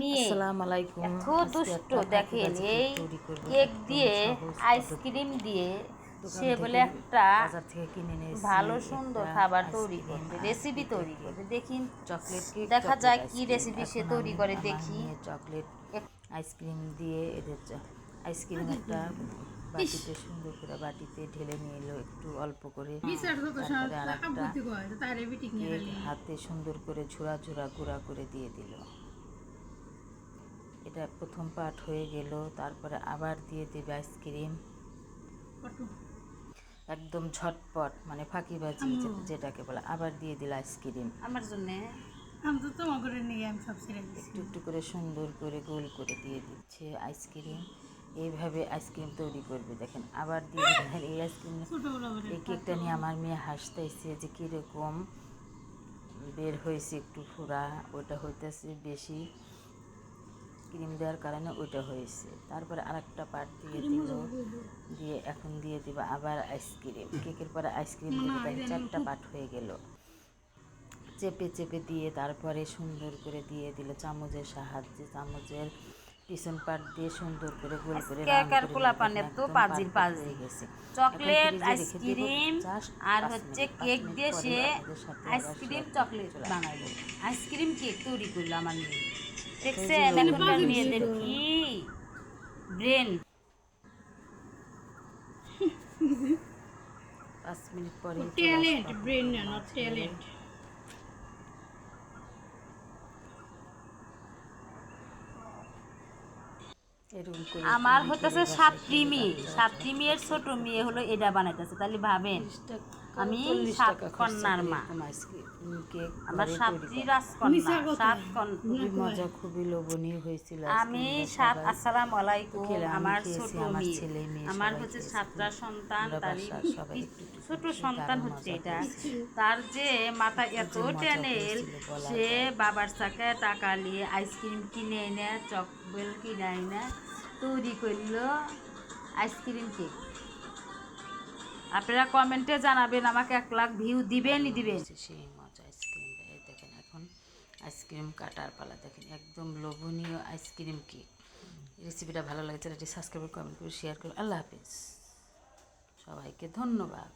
নিয়ে আসসালামু আলাইকুম। এত আজকে দুষ্ট একটা দেখেন ফাঁকিবাজি এই কেক তৈরি করব, কেক একদম দিয়ে সহজ আইসক্রিম পদ্ধতি। দিয়ে দোকান সে বলে থেকে একটা বাজার থেকে কিনে নিয়েছি ভালো সুন্দর একটা খাবার তৈরি আইসক্রিম করবে, আর রেসিপি এটা তৈরি কেক, করবে। দেখি চকলেট কেক, দেখা চকলেট যাক কি আইসক্রিম। রেসিপি সে এখন তৈরি আমি করে আমার দেখি। মেয়ে চকলেট এক- আইসক্রিম দিয়ে এদের আইসক্রিম একটা বাটিতে সুন্দর করে বাটিতে ঢেলে নিয়ে এলো একটু অল্প করে। তারপরে আর একটা কেক হাতে সুন্দর করে ঝুরা ঝুরা গুঁড়া করে দিয়ে দিল। এটা প্রথম পার্ট হয়ে গেল। তারপরে আবার দিয়ে দেবে আইসক্রিম, একদম ঝটপট, মানে ফাঁকিবাজি যেটাকে বলে। আবার দিয়ে দিল আইসক্রিম আমার জন্য একটু একটু করে সুন্দর করে গোল করে দিয়ে দিচ্ছে আইসক্রিম। এইভাবে আইসক্রিম তৈরি করবে। দেখেন আবার দিয়ে দিলেন এই আইসক্রিম। এই কেকটা নিয়ে আমার মেয়ে হাসতেছে যে কীরকম বের হয়েছে, একটু ফোড়া, ওটা হইতেছে বেশি ক্রিম দেওয়ার কারণে ওইটা হয়েছে। তারপরে আরেকটা পার্ট দিয়ে দিল, দিয়ে এখন দিয়ে দিব আবার আইসক্রিম। কেকের পরে আইসক্রিম দিলে দেখেন 4টা পার্ট হয়ে গেল। চেপে চেপে দিয়ে তারপরে সুন্দর করে দিয়ে দিল চামচের সাহায্যে, চামচের পিছন পাট দিয়ে সুন্দর করে গোল করে রাউন্ড করে পোলাপানের তো পাজির পাজি হয়ে গেছে। চকলেট আইসক্রিম আর হচ্ছে কেক দিয়ে সে আইসক্রিম চকলেট বানাইলো, আইসক্রিম কেক তৈরি করলো আমার মেয়ে। দেখছেন এখনকার মেয়েদের কি ব্রেন। 5 মিনিট পরে ট্যালেন্ট, ব্রেন না, নট ট্যালেন্ট। আমার হইতেছে 7টি মেয়ে, 7টি মেয়ের ছোট মেয়ে হলো এটা বানাইতেছে। তাহলে ভাবেন আমি 7 কন্যার মা, আমার 7টি রাজকন্যা, 7 খুবই মজা, খুবই লোভনীয় হয়েছিল। আমি 7। আসসালামু আলাইকুম। আমার ছোট মেয়ে, আমার হচ্ছে 7টা সন্তান। তার ছোট সন্তান হচ্ছে এটা। তার যে মাথা এত টেনেল, সে বাবার সাথে টাকা নিয়ে আইসক্রিম কিনে এনে, চকলেট কিনে এনে তৈরি করলো আইসক্রিম কেক। আপনারা কমেন্টে জানাবেন, আমাকে 1 লাখ ভিউ দিবেনই দিবেন। সেই মজা আইসক্রিমটা। এই দেখেন এখন আইসক্রিম কাটার পালা। দেখেন একদম লোভনীয় আইসক্রিম কেক। রেসিপিটা ভালো লাগে চ্যানেলটি সাবস্ক্রাইব, কমেন্ট করে শেয়ার করুন। আল্লাহ হাফিজ, সবাইকে ধন্যবাদ।